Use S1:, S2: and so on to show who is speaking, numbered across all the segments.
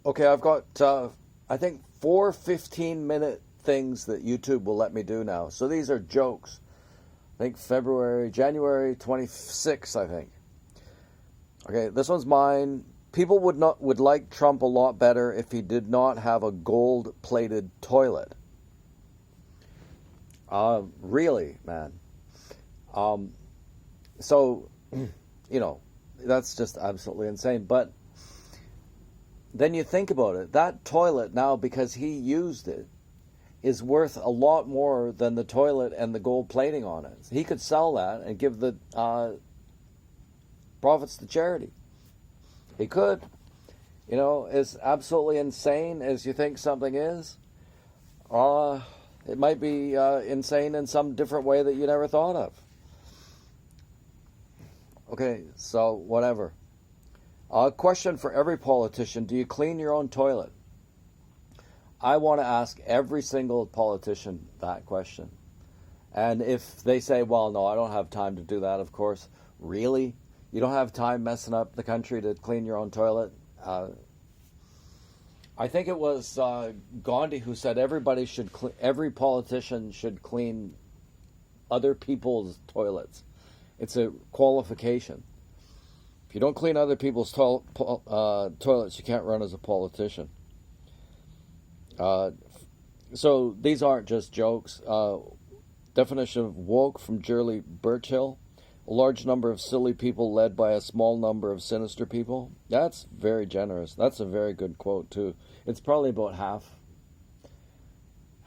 S1: Okay, I've got, I think, 4 15-minute things that YouTube will let me do now. So these are jokes. I think January 26th, I think. Okay, this one's mine. People would like Trump a lot better if he did not have a gold-plated toilet. Really, man. Um, so, that's just absolutely insane. But then you think about it. That toilet now, because he used it, is worth a lot more than the toilet and the gold plating on it. He could sell that and give the profits to charity. He could. As absolutely insane as you think something is, it might be insane in some different way that you never thought of. Okay, so whatever. A question for every politician: do you clean your own toilet? I want to ask every single politician that question. And if they say, well, no, I don't have time to do that, of course. Really? You don't have time messing up the country to clean your own toilet? I think it was Gandhi who said every politician should clean other people's toilets. It's a qualification. If you don't clean other people's toilets, you can't run as a politician. So these aren't just jokes. Definition of woke from Julie Birchill: a large number of silly people led by a small number of sinister people. That's very generous. That's a very good quote too. It's probably about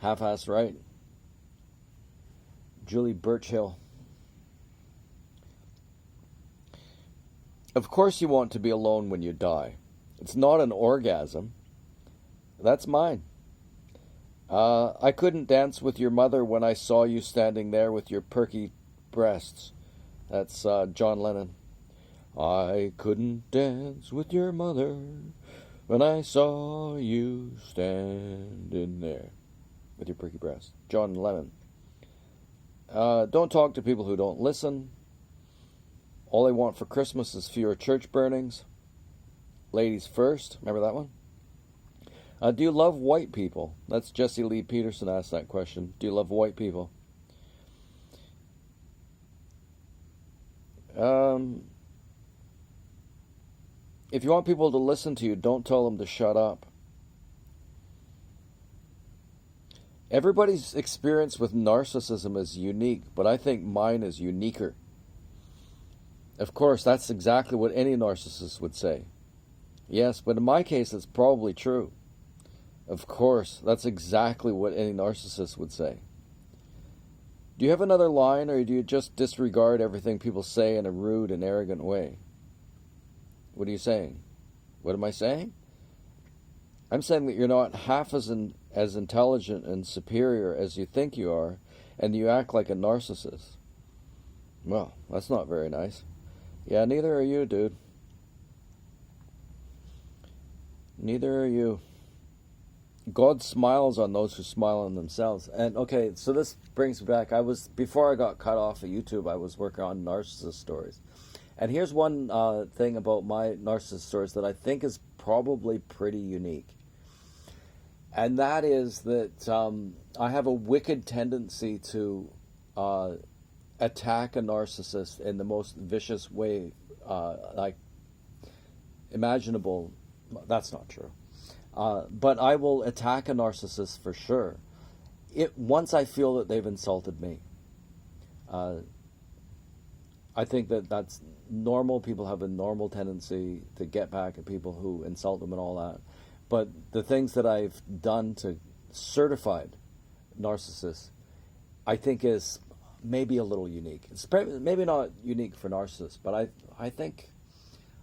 S1: half-assed right. Julie Birchill. Of course you want to be alone when you die. It's not an orgasm. That's mine. I couldn't dance with your mother when I saw you standing there with your perky breasts. That's John Lennon. I couldn't dance with your mother when I saw you standing there with your perky breasts. John Lennon. Don't talk to people who don't listen. All I want for Christmas is fewer church burnings. Ladies first. Remember that one? Do you love white people? That's Jesse Lee Peterson asked that question. Do you love white people? If you want people to listen to you, don't tell them to shut up. Everybody's experience with narcissism is unique, but I think mine is uniquer. Of course, that's exactly what any narcissist would say. Yes, but in my case, it's probably true. Of course, that's exactly what any narcissist would say. Do you have another line, or do you just disregard everything people say in a rude and arrogant way? What are you saying? What am I saying? I'm saying that you're not half as intelligent and superior as you think you are, and you act like a narcissist. Well, that's not very nice. Yeah, neither are you, dude. Neither are you. God smiles on those who smile on themselves. And okay, so this brings me back. Before I got cut off of YouTube, I was working on narcissist stories. And here's one thing about my narcissist stories that I think is probably pretty unique. And that is that I have a wicked tendency to attack a narcissist in the most vicious way imaginable. That's not true. But I will attack a narcissist for sure. Once I feel that they've insulted me. I think that's normal. People have a normal tendency to get back at people who insult them and all that. But the things that I've done to certified narcissists, I think is maybe a little unique. It's maybe not unique for narcissists, but I think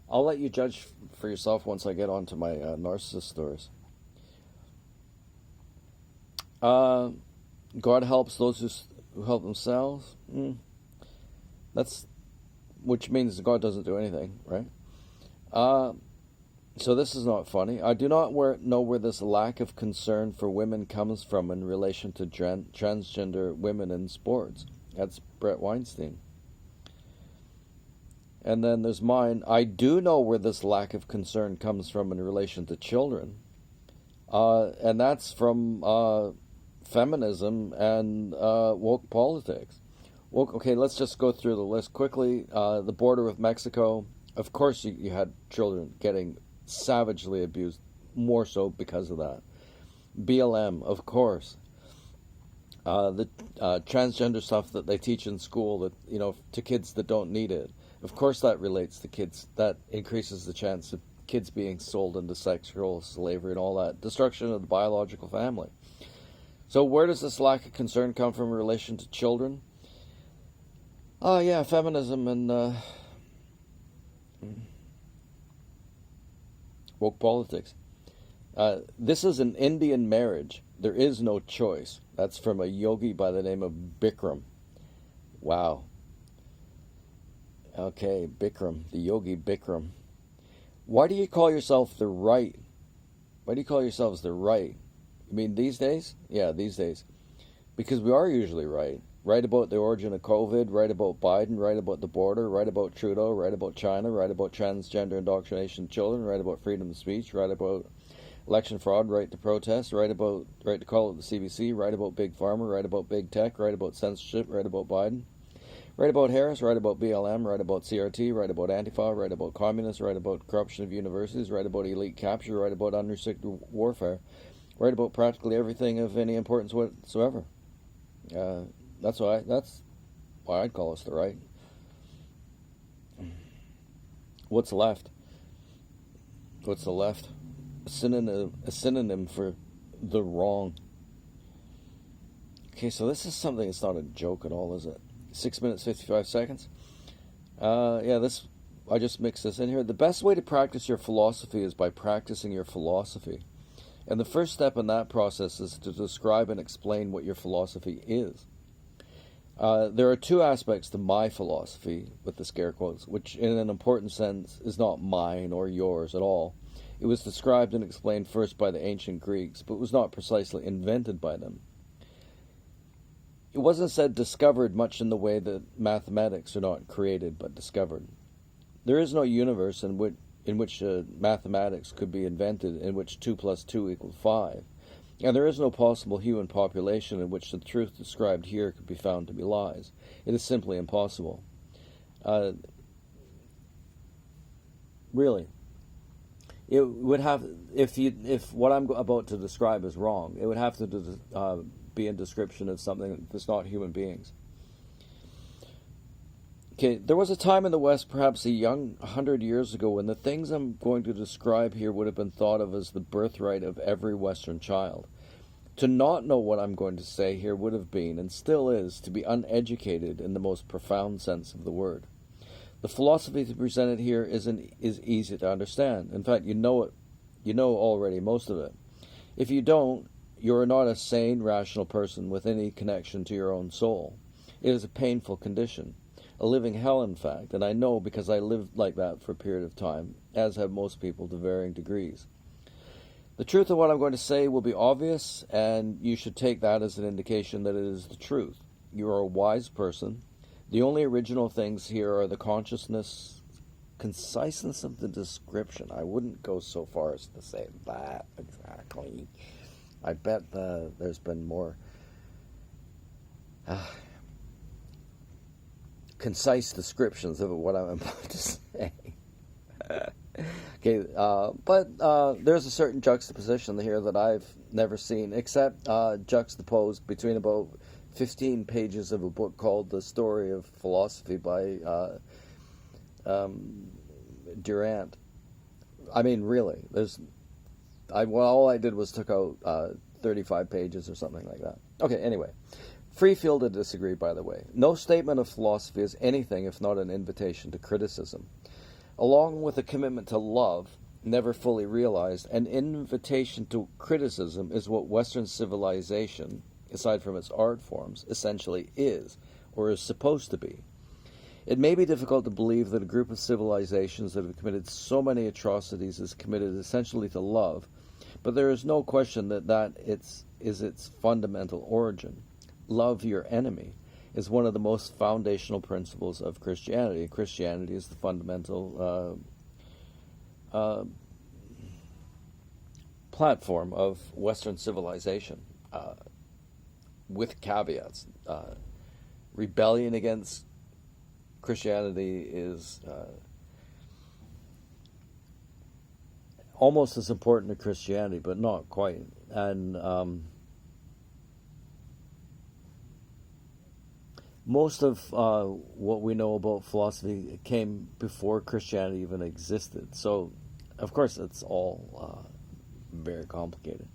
S1: I'll let you judge for yourself once I get on to my narcissist stories. God helps those who help themselves. Which means God doesn't do anything, right? So this is not funny. I do not know where this lack of concern for women comes from in relation to transgender women in sports. That's Brett Weinstein. And then there's mine. I do know where this lack of concern comes from in relation to children. And that's from feminism and woke politics. Woke, okay, let's just go through the list quickly. The border with Mexico. Of course, you had children getting savagely abused, more so because of that. BLM, of course. The transgender stuff that they teach in school, that to kids that don't need it. Of course, that relates to kids. That increases the chance of kids being sold into sexual slavery and all that. Destruction of the biological family. So where does this lack of concern come from in relation to children? Yeah, feminism and woke politics. This is an Indian marriage. There is no choice. That's from a yogi by the name of Bikram. Wow. Okay, Bikram, the yogi Bikram. Why do you call yourself the right? Why do you call yourselves the right? You mean these days? Yeah, these days. Because we are usually right. Right about the origin of COVID, right about Biden, right about the border, right about Trudeau, right about China, right about transgender indoctrination of children, right about freedom of speech, right about election fraud, right to protest, right to call it the CBC, right about Big Pharma, right about Big Tech, right about censorship, right about Biden, right about Harris, right about BLM, right about CRT, right about Antifa, right about communists, right about corruption of universities, right about elite capture, right about unrestricted warfare, right about practically everything of any importance whatsoever. That's why I'd call us the right. What's left? What's the left? A synonym for the wrong. Okay, so this is something that's not a joke at all, is it? 6 minutes, 55 seconds. I just mixed this in here. The best way to practice your philosophy is by practicing your philosophy. And the first step in that process is to describe and explain what your philosophy is. There are two aspects to my philosophy, with the scare quotes, which in an important sense is not mine or yours at all. It was described and explained first by the ancient Greeks, but was not precisely invented by them. It wasn't said discovered much in the way that mathematics are not created but discovered. There is no universe in which mathematics could be invented, in which 2 plus 2 equals 5. And there is no possible human population in which the truth described here could be found to be lies. It is simply impossible. Really. It would have, if what I'm about to describe is wrong, it would have to be a description of something that's not human beings. Okay, there was a time in the West, perhaps 100 years ago, when the things I'm going to describe here would have been thought of as the birthright of every Western child. To not know what I'm going to say here would have been, and still is, to be uneducated in the most profound sense of the word. The philosophy presented here is easy to understand. In fact, you know it. You know already most of it. If you don't, you are not a sane, rational person with any connection to your own soul. It is a painful condition. A living hell, in fact, and I know because I lived like that for a period of time, as have most people to varying degrees. The truth of what I'm going to say will be obvious, and you should take that as an indication that it is the truth. You are a wise person. The only original things here are the consciousness, conciseness of the description. I wouldn't go so far as to say that exactly. I bet there's been more concise descriptions of what I'm about to say. Okay, but there's a certain juxtaposition here that I've never seen, except juxtaposed between about 15 pages of a book called The Story of Philosophy by Durant. I mean, really, all I did was took out 35 pages or something like that. Okay, anyway. Free field to disagree, by the way. No statement of philosophy is anything if not an invitation to criticism. Along with a commitment to love, never fully realized, an invitation to criticism is what Western civilization, aside from its art forms, essentially is, or is supposed to be. It may be difficult to believe that a group of civilizations that have committed so many atrocities is committed essentially to love, but there is no question that is its fundamental origin. Love your enemy. is one of the most foundational principles of Christianity. Christianity is the fundamental platform of Western civilization, with caveats. Rebellion against Christianity is almost as important to Christianity, but not quite. And most of what we know about philosophy came before Christianity even existed. So, of course, it's all very complicated.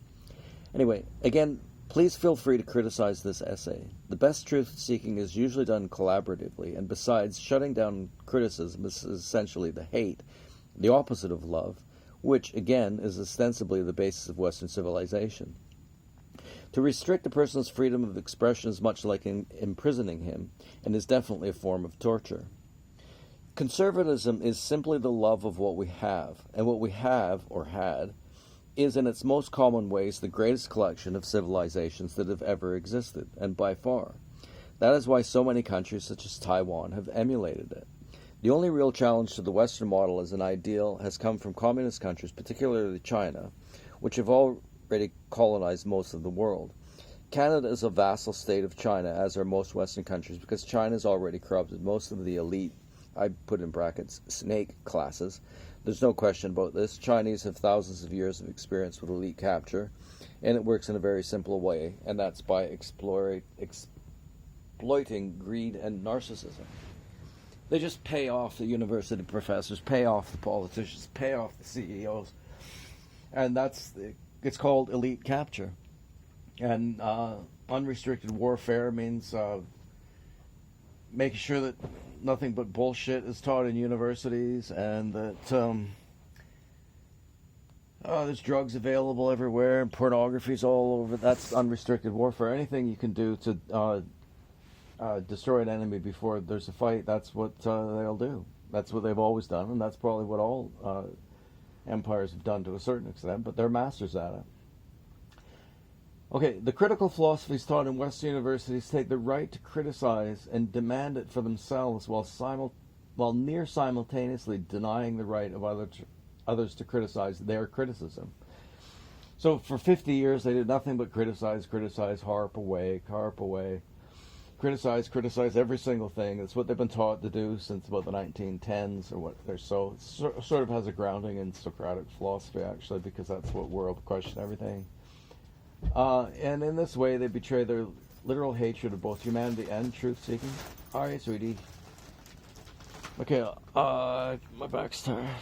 S1: Anyway, again, please feel free to criticize this essay. The best truth-seeking is usually done collaboratively, and besides, shutting down criticism is essentially the hate, the opposite of love, which, again, is ostensibly the basis of Western civilization. To restrict a person's freedom of expression is much like imprisoning him, and is definitely a form of torture. Conservatism is simply the love of what we have, and what we have, or had, is in its most common ways the greatest collection of civilizations that have ever existed, and by far. That is why so many countries such as Taiwan have emulated it. The only real challenge to the Western model as an ideal has come from communist countries, particularly China, which have already colonized most of the world. Canada is a vassal state of China, as are most Western countries, because China has already corrupted most of the elite, I put in brackets, snake classes. There's no question about this. Chinese have thousands of years of experience with elite capture, and it works in a very simple way, and that's by exploiting greed and narcissism. They just pay off the university professors, pay off the politicians, pay off the CEOs, and it's called elite capture. And unrestricted warfare means making sure that nothing but bullshit is taught in universities, and that there's drugs available everywhere, and pornography's all over. That's unrestricted warfare. Anything you can do to destroy an enemy before there's a fight, that's what they'll do. That's what they've always done, and that's probably what all empires have done to a certain extent, but they're masters at it. Okay, the critical philosophies taught in Western universities take the right to criticize and demand it for themselves while near simultaneously denying the right of others to criticize their criticism. So for 50 years they did nothing but criticize, harp away, criticize every single thing. It's what they've been taught to do since about the 1910s or what. It sort of has a grounding in Socratic philosophy, actually, because that's what world question everything. And in this way, they betray their literal hatred of both humanity and truth-seeking. All right, sweetie. Okay, my back's tired.